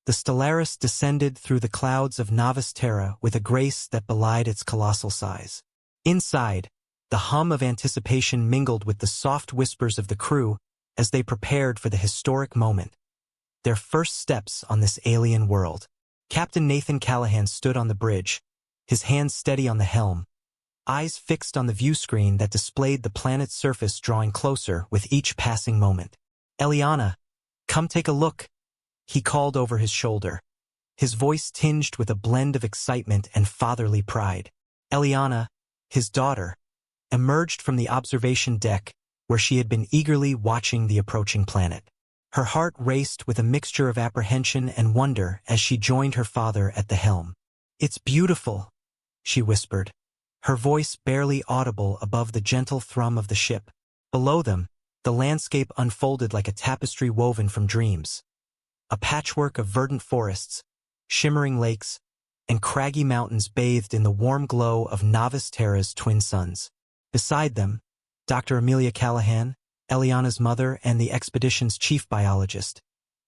The Stellaris descended through the clouds of Novus Terra with a grace that belied its colossal size. Inside, the hum of anticipation mingled with the soft whispers of the crew as they prepared for the historic moment. Their first steps on this alien world. Captain Nathan Callahan stood on the bridge, his hands steady on the helm, eyes fixed on the view screen that displayed the planet's surface drawing closer with each passing moment. "Eliana, come take a look," he called over his shoulder, his voice tinged with a blend of excitement and fatherly pride. Eliana, his daughter, emerged from the observation deck where she had been eagerly watching the approaching planet. Her heart raced with a mixture of apprehension and wonder as she joined her father at the helm. "It's beautiful," she whispered, her voice barely audible above the gentle thrum of the ship. Below them, the landscape unfolded like a tapestry woven from dreams. A patchwork of verdant forests, shimmering lakes, and craggy mountains bathed in the warm glow of Novus Terra's twin suns. Beside them, Dr. Amelia Callahan, Eliana's mother and the expedition's chief biologist,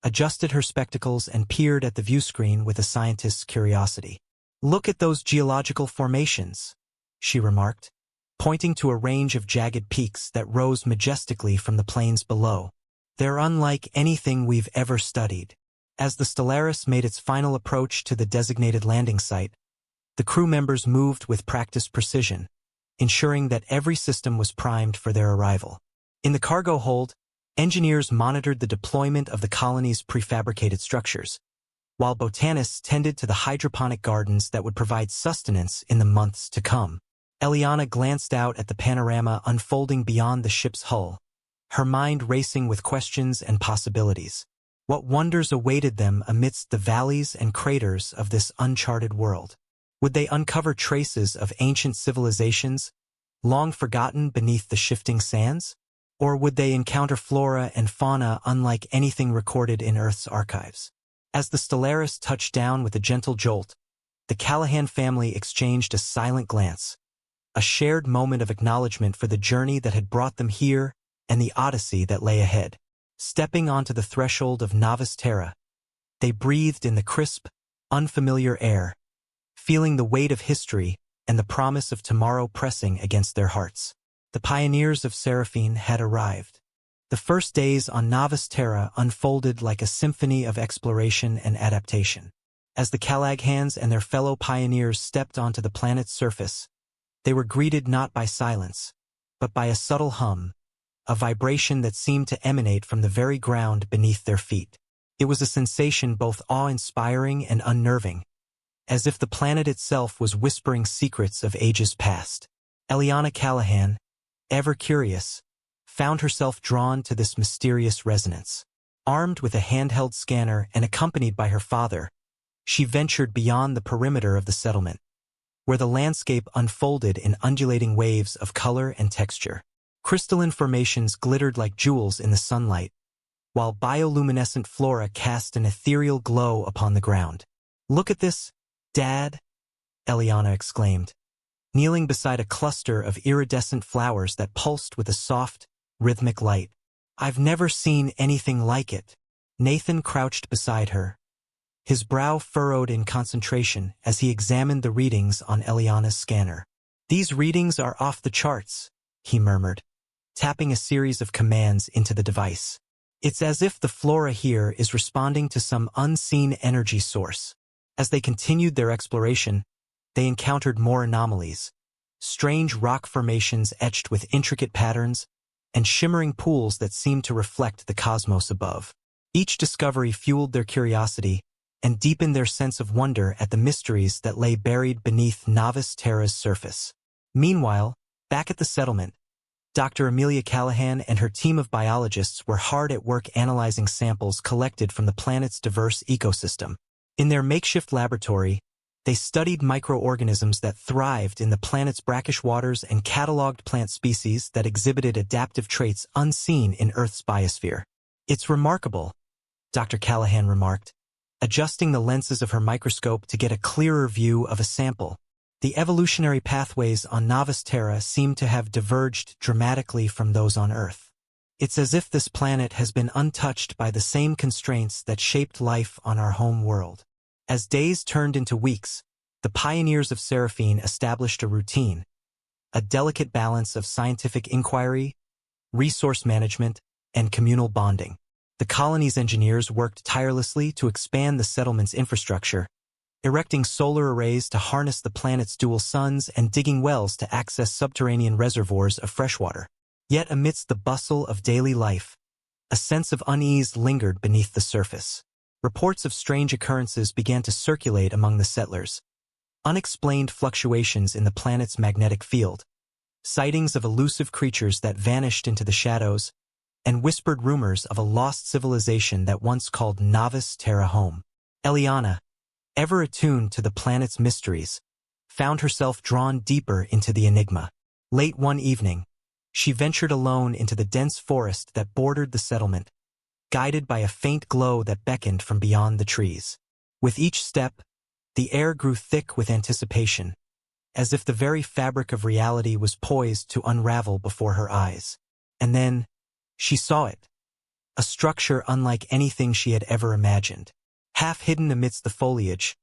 adjusted her spectacles and peered at the viewscreen with a scientist's curiosity. "Look at those geological formations," she remarked, pointing to a range of jagged peaks that rose majestically from the plains below. "They're unlike anything we've ever studied." As the Stellaris made its final approach to the designated landing site, the crew members moved with practiced precision, ensuring that every system was primed for their arrival. In the cargo hold, engineers monitored the deployment of the colony's prefabricated structures, while botanists tended to the hydroponic gardens that would provide sustenance in the months to come. Eliana glanced out at the panorama unfolding beyond the ship's hull, her mind racing with questions and possibilities. What wonders awaited them amidst the valleys and craters of this uncharted world? Would they uncover traces of ancient civilizations, long forgotten beneath the shifting sands? Or would they encounter flora and fauna unlike anything recorded in Earth's archives? As the Stellaris touched down with a gentle jolt, the Callahan family exchanged a silent glance, a shared moment of acknowledgement for the journey that had brought them here and the odyssey that lay ahead. Stepping onto the threshold of Novus Terra, they breathed in the crisp, unfamiliar air, feeling the weight of history and the promise of tomorrow pressing against their hearts. The pioneers of Seraphine had arrived. The first days on Novus Terra unfolded like a symphony of exploration and adaptation. As the Callaghans and their fellow pioneers stepped onto the planet's surface, they were greeted not by silence, but by a subtle hum, a vibration that seemed to emanate from the very ground beneath their feet. It was a sensation both awe-inspiring and unnerving, as if the planet itself was whispering secrets of ages past. Eliana Callahan, ever curious, found herself drawn to this mysterious resonance. Armed with a handheld scanner and accompanied by her father, she ventured beyond the perimeter of the settlement, where the landscape unfolded in undulating waves of color and texture. Crystalline formations glittered like jewels in the sunlight, while bioluminescent flora cast an ethereal glow upon the ground. "Look at this, Dad," Eliana exclaimed, kneeling beside a cluster of iridescent flowers that pulsed with a soft, rhythmic light. "I've never seen anything like it." Nathan crouched beside her, his brow furrowed in concentration as he examined the readings on Eliana's scanner. "These readings are off the charts," he murmured, tapping a series of commands into the device. "It's as if the flora here is responding to some unseen energy source." As they continued their exploration, they encountered more anomalies, strange rock formations etched with intricate patterns, and shimmering pools that seemed to reflect the cosmos above. Each discovery fueled their curiosity and deepened their sense of wonder at the mysteries that lay buried beneath Novus Terra's surface. Meanwhile, back at the settlement, Dr. Amelia Callahan and her team of biologists were hard at work analyzing samples collected from the planet's diverse ecosystem. In their makeshift laboratory, they studied microorganisms that thrived in the planet's brackish waters and cataloged plant species that exhibited adaptive traits unseen in Earth's biosphere. "It's remarkable," Dr. Callahan remarked, adjusting the lenses of her microscope to get a clearer view of a sample. The evolutionary pathways on Novus Terra seemed to have diverged dramatically from those on Earth. It's as if this planet has been untouched by the same constraints that shaped life on our home world. As days turned into weeks, the pioneers of Seraphine established a routine, a delicate balance of scientific inquiry, resource management, and communal bonding. The colony's engineers worked tirelessly to expand the settlement's infrastructure, erecting solar arrays to harness the planet's dual suns and digging wells to access subterranean reservoirs of freshwater. Yet amidst the bustle of daily life, a sense of unease lingered beneath the surface. Reports of strange occurrences began to circulate among the settlers. Unexplained fluctuations in the planet's magnetic field, sightings of elusive creatures that vanished into the shadows, and whispered rumors of a lost civilization that once called Novus Terra home. Eliana, ever attuned to the planet's mysteries, found herself drawn deeper into the enigma. Late one evening, she ventured alone into the dense forest that bordered the settlement, guided by a faint glow that beckoned from beyond the trees. With each step, the air grew thick with anticipation, as if the very fabric of reality was poised to unravel before her eyes. And then, she saw it. A structure unlike anything she had ever imagined. Half hidden amidst the foliage,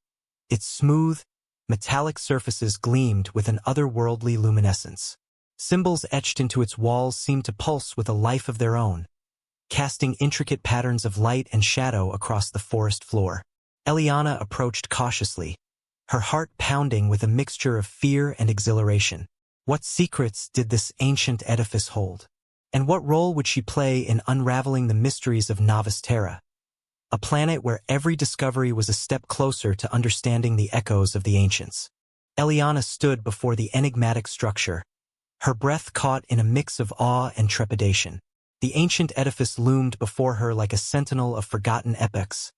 its smooth, metallic surfaces gleamed with an otherworldly luminescence. Symbols etched into its walls seemed to pulse with a life of their own, casting intricate patterns of light and shadow across the forest floor. Eliana approached cautiously, her heart pounding with a mixture of fear and exhilaration. What secrets did this ancient edifice hold? And what role would she play in unraveling the mysteries of Novus Terra, a planet where every discovery was a step closer to understanding the echoes of the ancients? Eliana stood before the enigmatic structure, her breath caught in a mix of awe and trepidation. The ancient edifice loomed before her like a sentinel of forgotten epochs,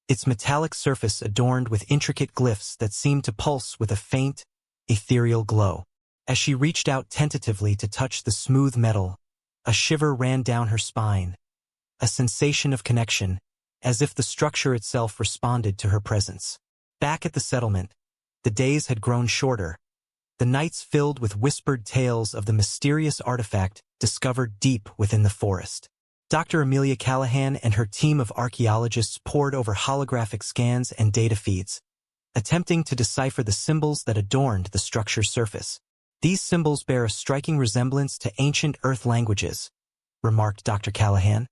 its metallic surface adorned with intricate glyphs that seemed to pulse with a faint, ethereal glow. As she reached out tentatively to touch the smooth metal, a shiver ran down her spine, a sensation of connection, as if the structure itself responded to her presence. Back at the settlement, the days had grown shorter, the nights filled with whispered tales of the mysterious artifact discovered deep within the forest. Dr. Amelia Callahan and her team of archaeologists pored over holographic scans and data feeds, attempting to decipher the symbols that adorned the structure's surface. These symbols bear a striking resemblance to ancient Earth languages, remarked Dr. Callahan,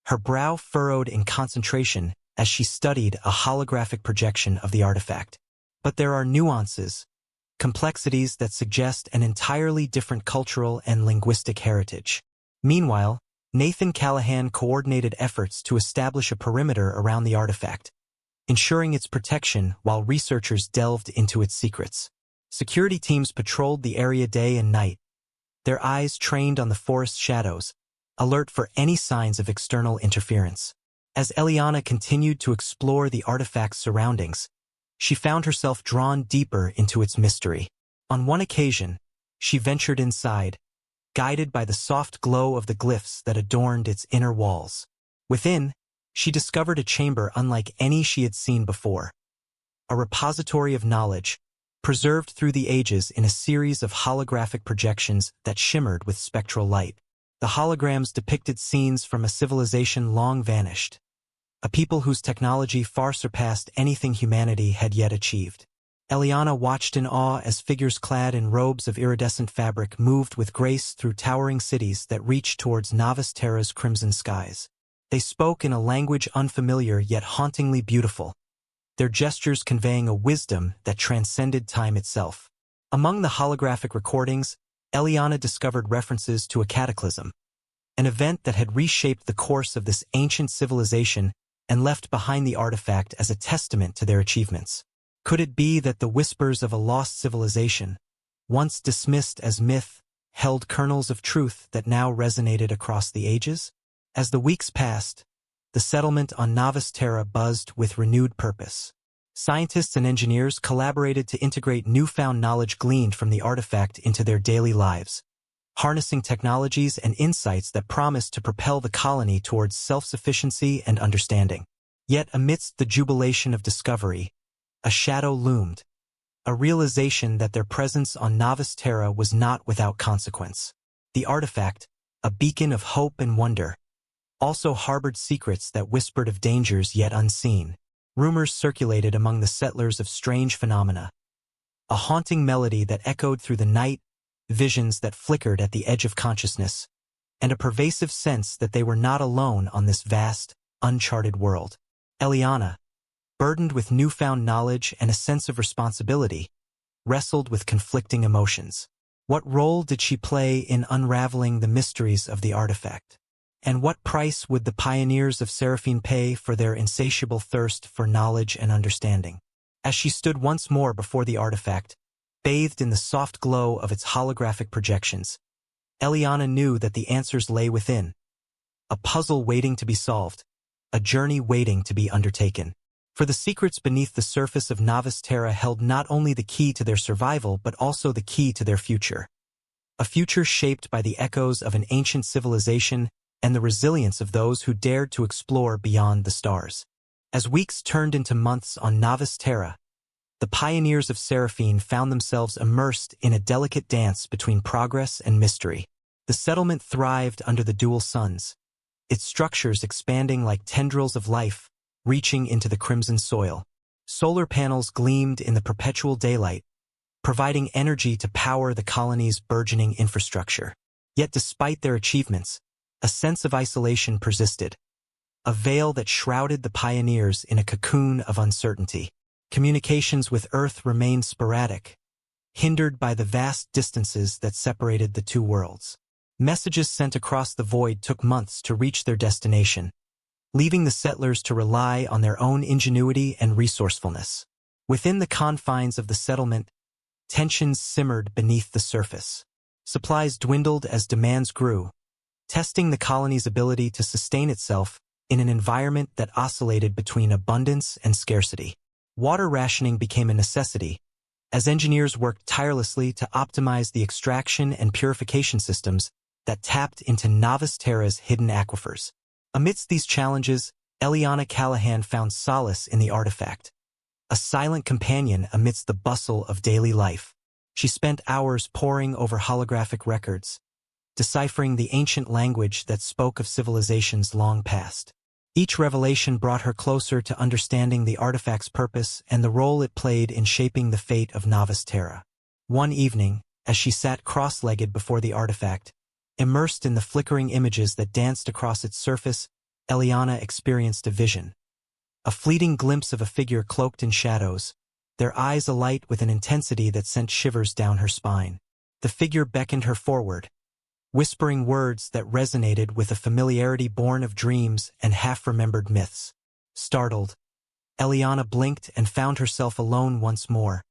her brow furrowed in concentration as she studied a holographic projection of the artifact. But there are nuances, complexities that suggest an entirely different cultural and linguistic heritage. Meanwhile, Nathan Callahan coordinated efforts to establish a perimeter around the artifact, ensuring its protection while researchers delved into its secrets. Security teams patrolled the area day and night, their eyes trained on the forest shadows, alert for any signs of external interference. As Eliana continued to explore the artifact's surroundings, she found herself drawn deeper into its mystery. On one occasion, she ventured inside, guided by the soft glow of the glyphs that adorned its inner walls. Within, she discovered a chamber unlike any she had seen before, a repository of knowledge, preserved through the ages in a series of holographic projections that shimmered with spectral light. The holograms depicted scenes from a civilization long vanished, a people whose technology far surpassed anything humanity had yet achieved. Eliana watched in awe as figures clad in robes of iridescent fabric moved with grace through towering cities that reached towards Novus Terra's crimson skies. They spoke in a language unfamiliar yet hauntingly beautiful, their gestures conveying a wisdom that transcended time itself. Among the holographic recordings, Eliana discovered references to a cataclysm, an event that had reshaped the course of this ancient civilization and left behind the artifact as a testament to their achievements. Could it be that the whispers of a lost civilization, once dismissed as myth, held kernels of truth that now resonated across the ages? As the weeks passed, the settlement on Novus Terra buzzed with renewed purpose. Scientists and engineers collaborated to integrate newfound knowledge gleaned from the artifact into their daily lives, harnessing technologies and insights that promised to propel the colony towards self-sufficiency and understanding. Yet amidst the jubilation of discovery, a shadow loomed, a realization that their presence on Novus Terra was not without consequence. The artifact, a beacon of hope and wonder, also harbored secrets that whispered of dangers yet unseen. Rumors circulated among the settlers of strange phenomena, a haunting melody that echoed through the night, visions that flickered at the edge of consciousness, and a pervasive sense that they were not alone on this vast, uncharted world. Eliana, burdened with newfound knowledge and a sense of responsibility, wrestled with conflicting emotions. What role did she play in unraveling the mysteries of the artifact? And what price would the pioneers of Seraphine pay for their insatiable thirst for knowledge and understanding? As she stood once more before the artifact, bathed in the soft glow of its holographic projections, Eliana knew that the answers lay within, a puzzle waiting to be solved, a journey waiting to be undertaken. For the secrets beneath the surface of Novus Terra held not only the key to their survival but also the key to their future. A future shaped by the echoes of an ancient civilization and the resilience of those who dared to explore beyond the stars. As weeks turned into months on Novus Terra, the pioneers of Seraphine found themselves immersed in a delicate dance between progress and mystery. The settlement thrived under the dual suns, its structures expanding like tendrils of life, reaching into the crimson soil. Solar panels gleamed in the perpetual daylight, providing energy to power the colony's burgeoning infrastructure. Yet despite their achievements, a sense of isolation persisted, a veil that shrouded the pioneers in a cocoon of uncertainty. Communications with Earth remained sporadic, hindered by the vast distances that separated the two worlds. Messages sent across the void took months to reach their destination, leaving the settlers to rely on their own ingenuity and resourcefulness. Within the confines of the settlement, tensions simmered beneath the surface. Supplies dwindled as demands grew, testing the colony's ability to sustain itself in an environment that oscillated between abundance and scarcity. Water rationing became a necessity, as engineers worked tirelessly to optimize the extraction and purification systems that tapped into Novus Terra's hidden aquifers. Amidst these challenges, Eliana Callahan found solace in the artifact, a silent companion amidst the bustle of daily life. She spent hours poring over holographic records, deciphering the ancient language that spoke of civilizations long past. Each revelation brought her closer to understanding the artifact's purpose and the role it played in shaping the fate of Novus Terra. One evening, as she sat cross-legged before the artifact, immersed in the flickering images that danced across its surface, Eliana experienced a vision. A fleeting glimpse of a figure cloaked in shadows, their eyes alight with an intensity that sent shivers down her spine. The figure beckoned her forward, whispering words that resonated with a familiarity born of dreams and half-remembered myths. Startled, Eliana blinked and found herself alone once more,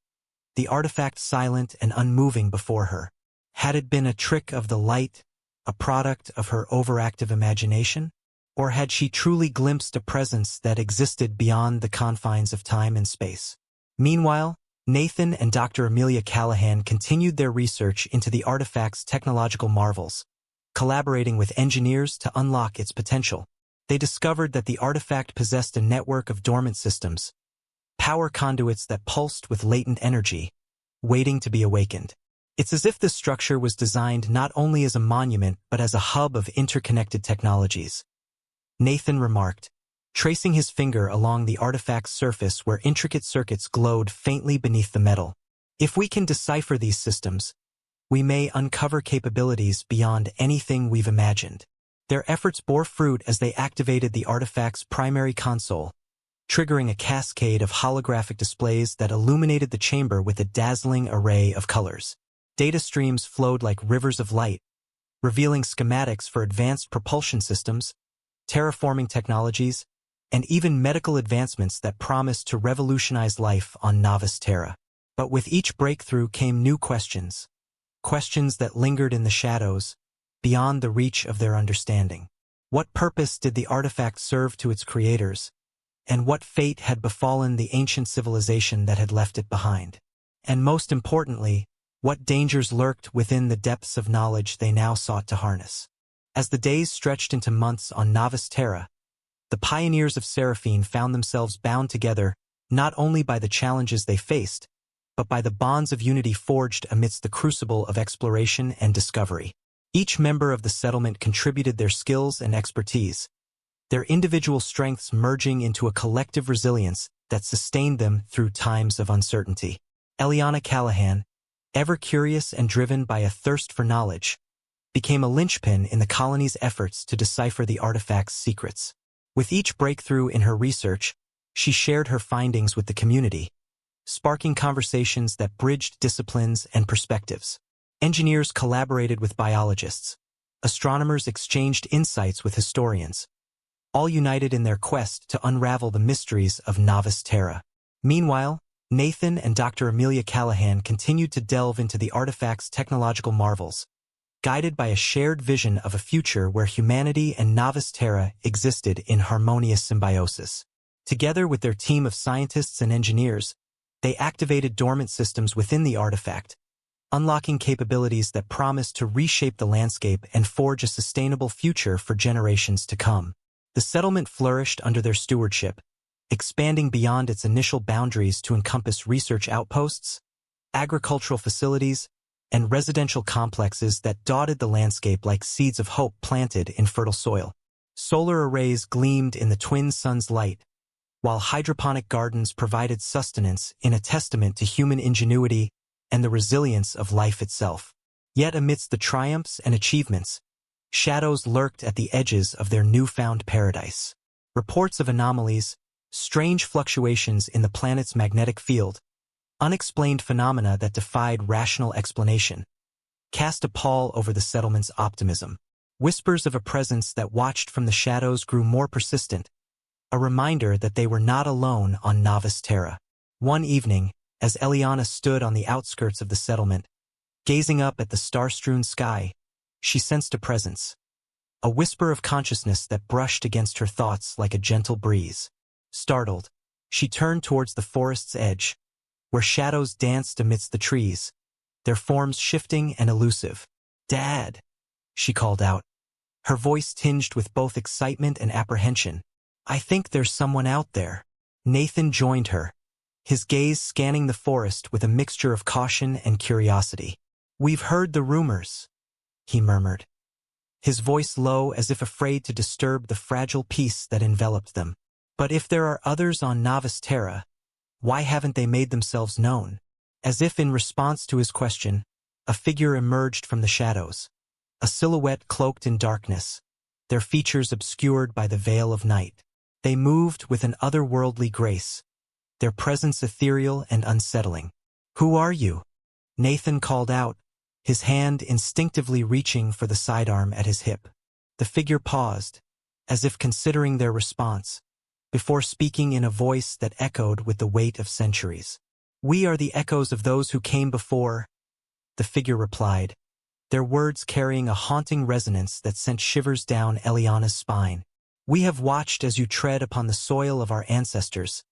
the artifact silent and unmoving before her. Had it been a trick of the light, a product of her overactive imagination? Or had she truly glimpsed a presence that existed beyond the confines of time and space? Meanwhile, Nathan and Dr. Amelia Callahan continued their research into the artifact's technological marvels, collaborating with engineers to unlock its potential. They discovered that the artifact possessed a network of dormant systems, power conduits that pulsed with latent energy, waiting to be awakened. It's as if this structure was designed not only as a monument but as a hub of interconnected technologies. Nathan remarked, tracing his finger along the artifact's surface where intricate circuits glowed faintly beneath the metal. If we can decipher these systems, we may uncover capabilities beyond anything we've imagined. Their efforts bore fruit as they activated the artifact's primary console, triggering a cascade of holographic displays that illuminated the chamber with a dazzling array of colors. Data streams flowed like rivers of light, revealing schematics for advanced propulsion systems, terraforming technologies, and even medical advancements that promised to revolutionize life on Novus Terra. But with each breakthrough came new questions, questions that lingered in the shadows, beyond the reach of their understanding. What purpose did the artifact serve to its creators, and what fate had befallen the ancient civilization that had left it behind? And most importantly, what dangers lurked within the depths of knowledge they now sought to harness? As the days stretched into months on Novus Terra, the pioneers of Seraphine found themselves bound together not only by the challenges they faced, but by the bonds of unity forged amidst the crucible of exploration and discovery. Each member of the settlement contributed their skills and expertise, their individual strengths merging into a collective resilience that sustained them through times of uncertainty. Eliana Callahan, ever curious and driven by a thirst for knowledge, became a linchpin in the colony's efforts to decipher the artifact's secrets. With each breakthrough in her research, she shared her findings with the community, sparking conversations that bridged disciplines and perspectives. Engineers collaborated with biologists. Astronomers exchanged insights with historians, all united in their quest to unravel the mysteries of Novus Terra. Meanwhile, Nathan and Dr. Amelia Callahan continued to delve into the artifact's technological marvels, guided by a shared vision of a future where humanity and Novus Terra existed in harmonious symbiosis. Together with their team of scientists and engineers, they activated dormant systems within the artifact, unlocking capabilities that promised to reshape the landscape and forge a sustainable future for generations to come. The settlement flourished under their stewardship, expanding beyond its initial boundaries to encompass research outposts, agricultural facilities, and residential complexes that dotted the landscape like seeds of hope planted in fertile soil. Solar arrays gleamed in the twin suns' light, while hydroponic gardens provided sustenance in a testament to human ingenuity and the resilience of life itself. Yet amidst the triumphs and achievements, shadows lurked at the edges of their newfound paradise. Reports of anomalies, strange fluctuations in the planet's magnetic field, unexplained phenomena that defied rational explanation, cast a pall over the settlement's optimism. Whispers of a presence that watched from the shadows grew more persistent, a reminder that they were not alone on Novus Terra. One evening, as Eliana stood on the outskirts of the settlement, gazing up at the star-strewn sky, she sensed a presence, a whisper of consciousness that brushed against her thoughts like a gentle breeze. Startled, she turned towards the forest's edge, where shadows danced amidst the trees, their forms shifting and elusive. "Dad," she called out, her voice tinged with both excitement and apprehension. "I think there's someone out there." Nathan joined her, his gaze scanning the forest with a mixture of caution and curiosity. "We've heard the rumors," he murmured, his voice low as if afraid to disturb the fragile peace that enveloped them. "But if there are others on Novus Terra, why haven't they made themselves known?" As if in response to his question, a figure emerged from the shadows, a silhouette cloaked in darkness, their features obscured by the veil of night. They moved with an otherworldly grace, their presence ethereal and unsettling. "Who are you?" Nathan called out, his hand instinctively reaching for the sidearm at his hip. The figure paused, as if considering their response, before speaking in a voice that echoed with the weight of centuries. "We are the echoes of those who came before," the figure replied, their words carrying a haunting resonance that sent shivers down Eliana's spine. "We have watched as you tread upon the soil of our ancestors,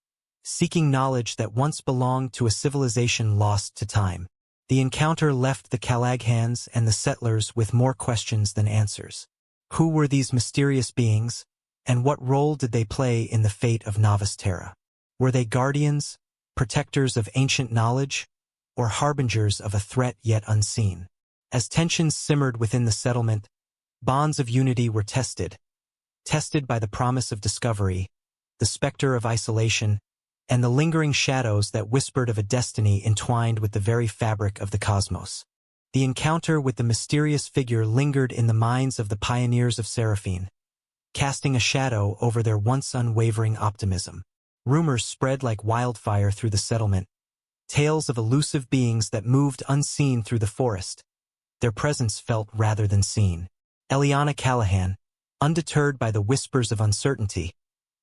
seeking knowledge that once belonged to a civilization lost to time." The encounter left the Calaghans and the settlers with more questions than answers. Who were these mysterious beings, and what role did they play in the fate of Novus Terra? Were they guardians, protectors of ancient knowledge, or harbingers of a threat yet unseen? As tensions simmered within the settlement, bonds of unity were tested by the promise of discovery, the specter of isolation, and the lingering shadows that whispered of a destiny entwined with the very fabric of the cosmos. The encounter with the mysterious figure lingered in the minds of the pioneers of Seraphine, casting a shadow over their once unwavering optimism. Rumors spread like wildfire through the settlement, tales of elusive beings that moved unseen through the forest, their presence felt rather than seen. Eliana Callahan, undeterred by the whispers of uncertainty,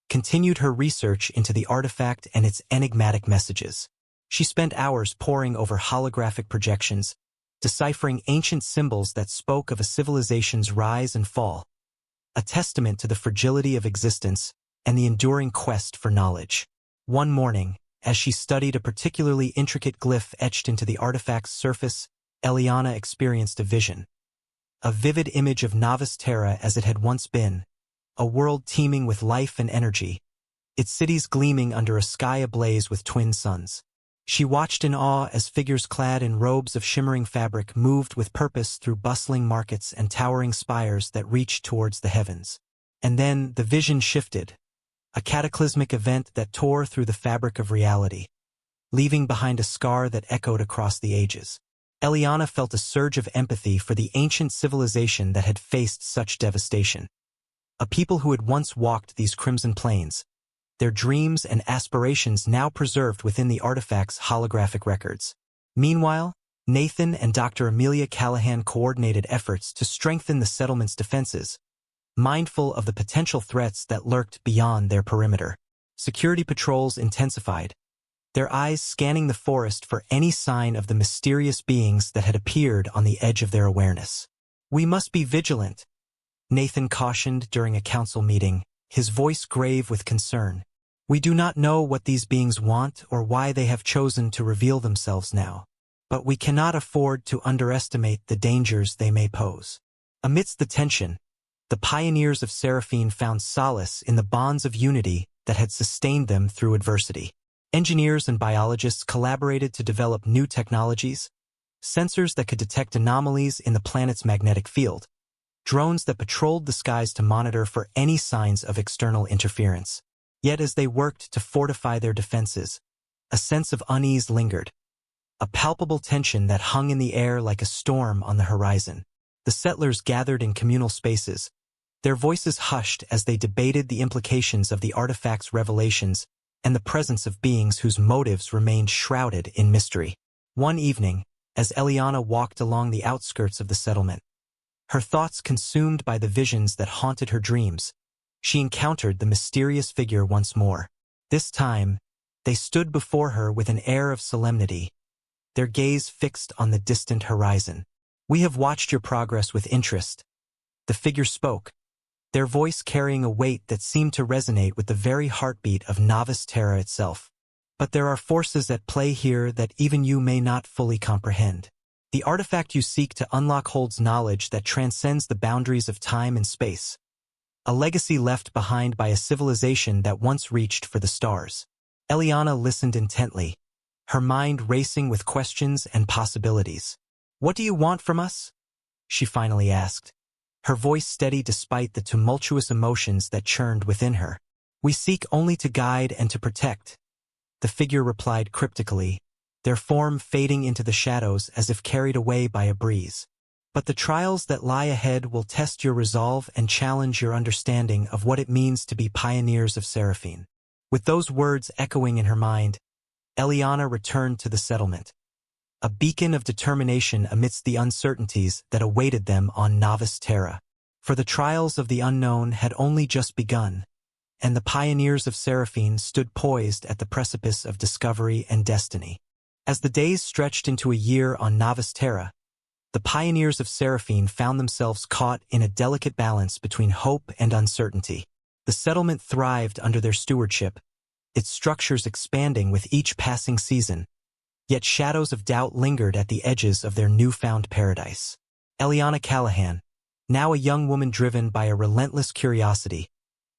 continued her research into the artifact and its enigmatic messages. She spent hours poring over holographic projections, deciphering ancient symbols that spoke of a civilization's rise and fall, a testament to the fragility of existence and the enduring quest for knowledge. One morning, as she studied a particularly intricate glyph etched into the artifact's surface, Eliana experienced a vision. A vivid image of Novus Terra as it had once been, a world teeming with life and energy, its cities gleaming under a sky ablaze with twin suns. She watched in awe as figures clad in robes of shimmering fabric moved with purpose through bustling markets and towering spires that reached towards the heavens. And then the vision shifted, a cataclysmic event that tore through the fabric of reality, leaving behind a scar that echoed across the ages. Eliana felt a surge of empathy for the ancient civilization that had faced such devastation. A people who had once walked these crimson plains, their dreams and aspirations now preserved within the artifact's holographic records. Meanwhile, Nathan and Dr. Amelia Callahan coordinated efforts to strengthen the settlement's defenses, mindful of the potential threats that lurked beyond their perimeter. Security patrols intensified, their eyes scanning the forest for any sign of the mysterious beings that had appeared on the edge of their awareness. "We must be vigilant," Nathan cautioned during a council meeting, his voice grave with concern. "We do not know what these beings want or why they have chosen to reveal themselves now, but we cannot afford to underestimate the dangers they may pose." Amidst the tension, the pioneers of Seraphine found solace in the bonds of unity that had sustained them through adversity. Engineers and biologists collaborated to develop new technologies, sensors that could detect anomalies in the planet's magnetic field, drones that patrolled the skies to monitor for any signs of external interference. Yet as they worked to fortify their defenses, a sense of unease lingered, a palpable tension that hung in the air like a storm on the horizon. The settlers gathered in communal spaces, their voices hushed as they debated the implications of the artifact's revelations and the presence of beings whose motives remained shrouded in mystery. One evening, as Eliana walked along the outskirts of the settlement, her thoughts consumed by the visions that haunted her dreams, she encountered the mysterious figure once more. This time, they stood before her with an air of solemnity, their gaze fixed on the distant horizon. "We have watched your progress with interest," the figure spoke, their voice carrying a weight that seemed to resonate with the very heartbeat of Novus Terra itself. "But there are forces at play here that even you may not fully comprehend. The artifact you seek to unlock holds knowledge that transcends the boundaries of time and space, a legacy left behind by a civilization that once reached for the stars." Eliana listened intently, her mind racing with questions and possibilities. "What do you want from us?" she finally asked, her voice steady despite the tumultuous emotions that churned within her. "We seek only to guide and to protect," the figure replied cryptically, their form fading into the shadows as if carried away by a breeze. "But the trials that lie ahead will test your resolve and challenge your understanding of what it means to be pioneers of Seraphine." With those words echoing in her mind, Eliana returned to the settlement, a beacon of determination amidst the uncertainties that awaited them on Novus Terra. For the trials of the unknown had only just begun, and the pioneers of Seraphine stood poised at the precipice of discovery and destiny. As the days stretched into a year on Novus Terra, the pioneers of Seraphine found themselves caught in a delicate balance between hope and uncertainty. The settlement thrived under their stewardship, its structures expanding with each passing season, yet shadows of doubt lingered at the edges of their newfound paradise. Eliana Callahan, now a young woman driven by a relentless curiosity,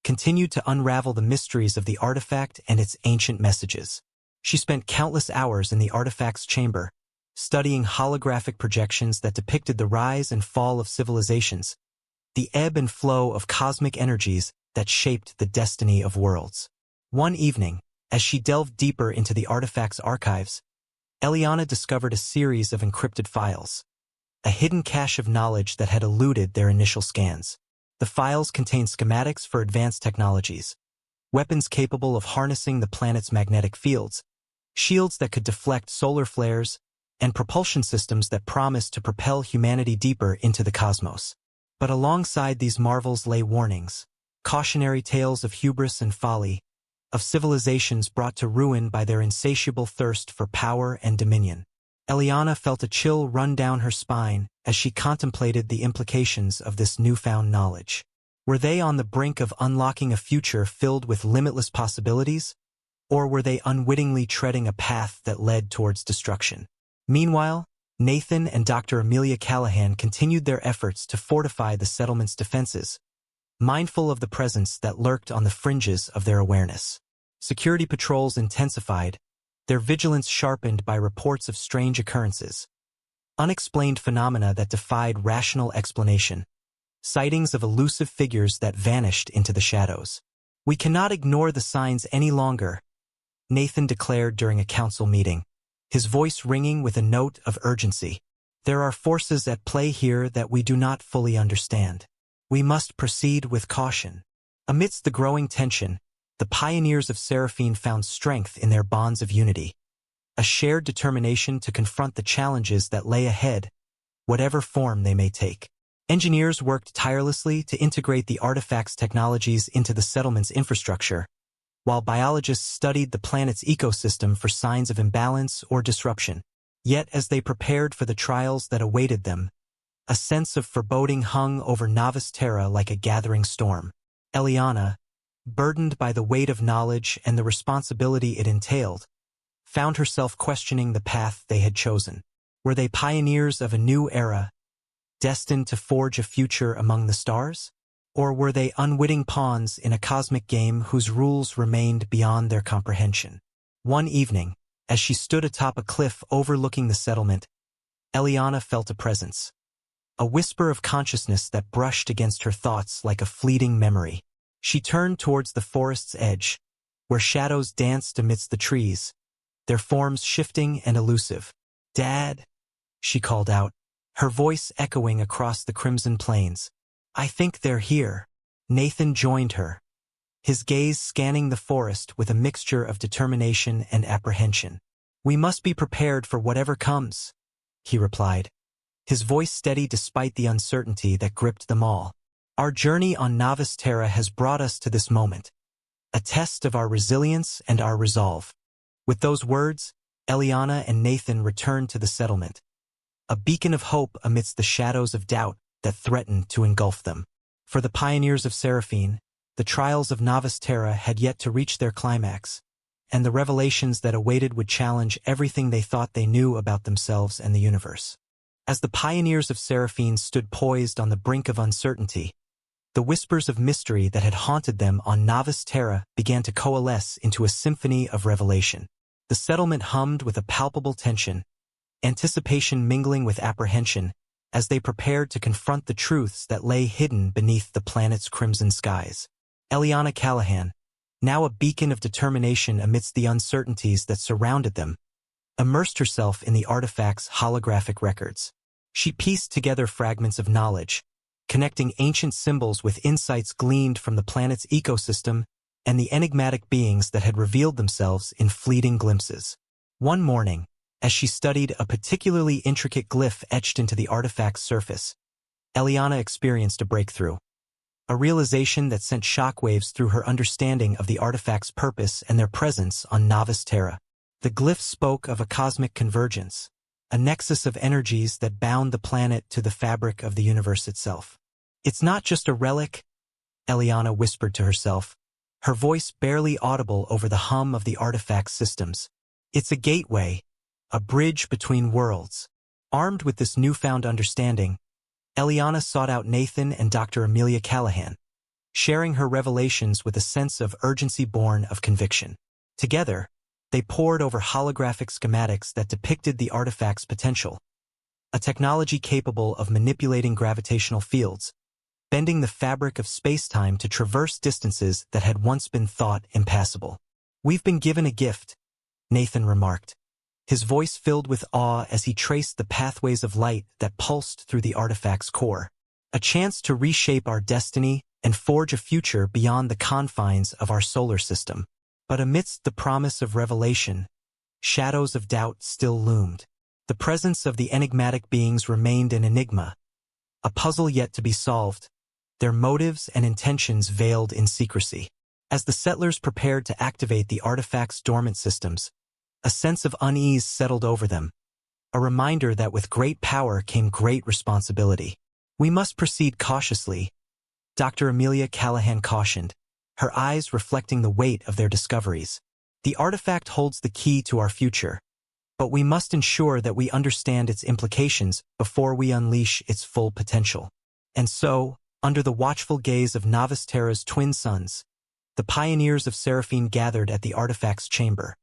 continued to unravel the mysteries of the artifact and its ancient messages. She spent countless hours in the artifact's chamber, studying holographic projections that depicted the rise and fall of civilizations, the ebb and flow of cosmic energies that shaped the destiny of worlds. One evening, as she delved deeper into the artifact's archives, Eliana discovered a series of encrypted files, a hidden cache of knowledge that had eluded their initial scans. The files contained schematics for advanced technologies, weapons capable of harnessing the planet's magnetic fields, shields that could deflect solar flares, and propulsion systems that promised to propel humanity deeper into the cosmos. But alongside these marvels lay warnings, cautionary tales of hubris and folly, of civilizations brought to ruin by their insatiable thirst for power and dominion. Eliana felt a chill run down her spine as she contemplated the implications of this newfound knowledge. Were they on the brink of unlocking a future filled with limitless possibilities, or were they unwittingly treading a path that led towards destruction? Meanwhile, Nathan and Dr. Amelia Callahan continued their efforts to fortify the settlement's defenses, mindful of the presence that lurked on the fringes of their awareness. Security patrols intensified, their vigilance sharpened by reports of strange occurrences. Unexplained phenomena that defied rational explanation. Sightings of elusive figures that vanished into the shadows. "We cannot ignore the signs any longer," Nathan declared during a council meeting, his voice ringing with a note of urgency. "There are forces at play here that we do not fully understand. We must proceed with caution." Amidst the growing tension, the pioneers of Seraphine found strength in their bonds of unity, a shared determination to confront the challenges that lay ahead, whatever form they may take. Engineers worked tirelessly to integrate the artifact's technologies into the settlement's infrastructure, while biologists studied the planet's ecosystem for signs of imbalance or disruption. Yet as they prepared for the trials that awaited them, a sense of foreboding hung over Novus Terra like a gathering storm. Eliana, burdened by the weight of knowledge and the responsibility it entailed, found herself questioning the path they had chosen. Were they pioneers of a new era, destined to forge a future among the stars? Or were they unwitting pawns in a cosmic game whose rules remained beyond their comprehension? One evening, as she stood atop a cliff overlooking the settlement, Eliana felt a presence. A whisper of consciousness that brushed against her thoughts like a fleeting memory. She turned towards the forest's edge, where shadows danced amidst the trees, their forms shifting and elusive. "Dad," she called out, her voice echoing across the crimson plains. "I think they're here." Nathan joined her, his gaze scanning the forest with a mixture of determination and apprehension. "We must be prepared for whatever comes," he replied, his voice steady despite the uncertainty that gripped them all. "Our journey on Novus Terra has brought us to this moment, a test of our resilience and our resolve." With those words, Eliana and Nathan returned to the settlement, a beacon of hope amidst the shadows of doubt that threatened to engulf them. For the pioneers of Seraphine, the trials of Novus Terra had yet to reach their climax, and the revelations that awaited would challenge everything they thought they knew about themselves and the universe. As the pioneers of Seraphine stood poised on the brink of uncertainty, the whispers of mystery that had haunted them on Novus Terra began to coalesce into a symphony of revelation. The settlement hummed with a palpable tension, anticipation mingling with apprehension, as they prepared to confront the truths that lay hidden beneath the planet's crimson skies. Eliana Callahan, now a beacon of determination amidst the uncertainties that surrounded them, immersed herself in the artifact's holographic records. She pieced together fragments of knowledge, connecting ancient symbols with insights gleaned from the planet's ecosystem and the enigmatic beings that had revealed themselves in fleeting glimpses. One morning, as she studied a particularly intricate glyph etched into the artifact's surface, Eliana experienced a breakthrough, a realization that sent shockwaves through her understanding of the artifact's purpose and their presence on Novus Terra. The glyph spoke of a cosmic convergence, a nexus of energies that bound the planet to the fabric of the universe itself. "It's not just a relic," Eliana whispered to herself, her voice barely audible over the hum of the artifact's systems. "It's a gateway, a bridge between worlds." Armed with this newfound understanding, Eliana sought out Nathan and Dr. Amelia Callahan, sharing her revelations with a sense of urgency born of conviction. Together, they pored over holographic schematics that depicted the artifact's potential, a technology capable of manipulating gravitational fields, bending the fabric of space-time to traverse distances that had once been thought impassable. "We've been given a gift," Nathan remarked, his voice filled with awe as he traced the pathways of light that pulsed through the artifact's core. "A chance to reshape our destiny and forge a future beyond the confines of our solar system." But amidst the promise of revelation, shadows of doubt still loomed. The presence of the enigmatic beings remained an enigma, a puzzle yet to be solved, their motives and intentions veiled in secrecy. As the settlers prepared to activate the artifact's dormant systems, a sense of unease settled over them, a reminder that with great power came great responsibility. "We must proceed cautiously," Dr. Amelia Callahan cautioned, her eyes reflecting the weight of their discoveries. "The artifact holds the key to our future, but we must ensure that we understand its implications before we unleash its full potential." And so, under the watchful gaze of Novus Terra's twin suns, the pioneers of Seraphine gathered at the artifact's chamber,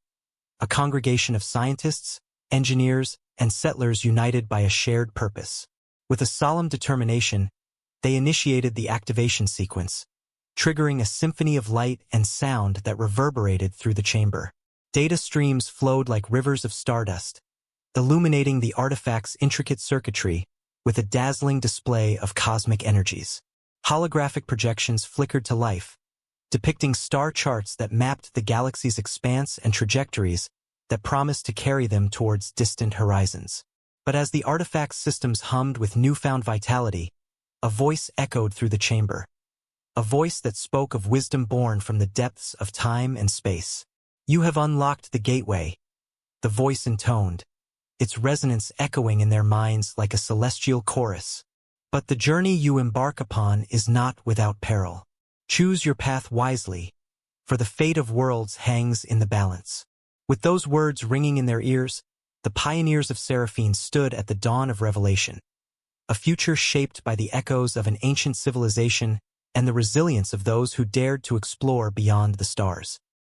a congregation of scientists, engineers, and settlers united by a shared purpose. With a solemn determination, they initiated the activation sequence, triggering a symphony of light and sound that reverberated through the chamber. Data streams flowed like rivers of stardust, illuminating the artifact's intricate circuitry with a dazzling display of cosmic energies. Holographic projections flickered to life, depicting star charts that mapped the galaxy's expanse and trajectories that promised to carry them towards distant horizons. But as the artifact's systems hummed with newfound vitality, a voice echoed through the chamber. A voice that spoke of wisdom born from the depths of time and space. "You have unlocked the gateway," the voice intoned, its resonance echoing in their minds like a celestial chorus. "But the journey you embark upon is not without peril. Choose your path wisely, for the fate of worlds hangs in the balance." With those words ringing in their ears, the pioneers of Seraphine stood at the dawn of revelation, a future shaped by the echoes of an ancient civilization and the resilience of those who dared to explore beyond the stars.